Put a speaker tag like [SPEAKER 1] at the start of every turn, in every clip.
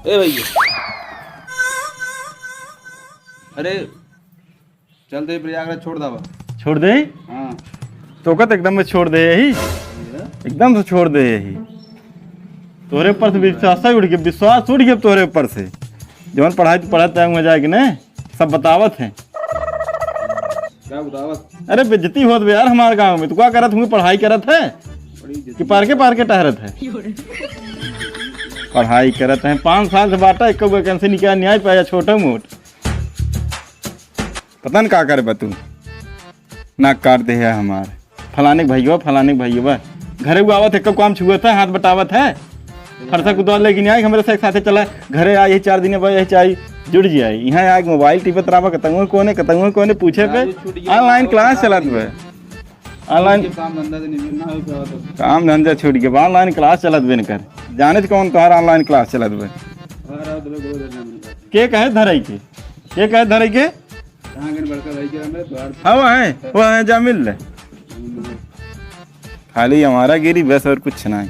[SPEAKER 1] ए भैया, अरे चलते प्रयागराज छोड़ दवा।
[SPEAKER 2] छोड़ दे।
[SPEAKER 1] हाँ
[SPEAKER 2] तो कत एकदम में छोड़ दे यही, एकदम से छोड़ दे यही। तोरे ऊपर से विश्वास उठ गया, विश्वास उठ गया तोरे ऊपर से। जवन पढ़ाई तो पढ़ाते हैं जाएगी ना, सब बतावत है।
[SPEAKER 1] क्या बतावत?
[SPEAKER 2] अरे बेइज्जती होत बे यार हमारे गांव में। तू क्या करत हूँ? पढ़ाई करत है कि पार के टहरत है? पढ़ाई करत है 5 साल से बाटा एक वैकेंसी निकाल नहीं आई पाया, छोटा मोट। पता न का करे तू, नाक काट दे है हमारे। फलाने भैया घरे आवत है, कब काम छुअत है, हाथ बटावत है। फरसा कुदवा लेकिन आई हमारे से साथे चला घरे आई 4 दिन बाद यही चाहिए जुड़ जाए। यहाँ आके मोबाइल टिपत रहा कतंगो कोने पूछे पे ऑनलाइन क्लास चलत बे। ऑनलाइन काम धंधा छूट गया, ऑनलाइन क्लास चलत बे न कर। जाने कौन तुम्हारा ऑनलाइन क्लास चलत बे? के कहे धरई के वो है जा मिल ले। खाली हमारा गिरी बस और कुछ नहीं।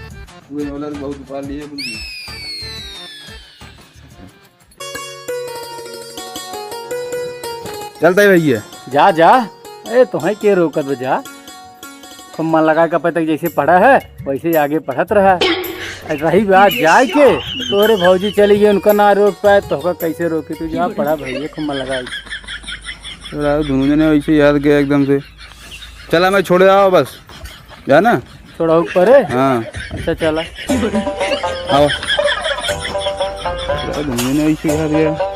[SPEAKER 1] चलता है भैया,
[SPEAKER 3] जा जा। अरे तुम्हें के रोकत बे, जा। खूब मन लगा के तक जैसे पढ़ा है वैसे आगे पढ़त रहा। रही बात जाए के तोरे भौजी चली गई, उनका ना रोक पाए तो कैसे रोके? तू जा पढ़ा भैया, खूब मन लगा।
[SPEAKER 1] दोनों जने वैसे याद गया एकदम से। चला मैं छोड़ आओ बस, जाना
[SPEAKER 3] थोड़ा ऊपर है।
[SPEAKER 1] हाँ
[SPEAKER 3] अच्छा चला
[SPEAKER 1] आओ। दोनों जने वैसे याद गया।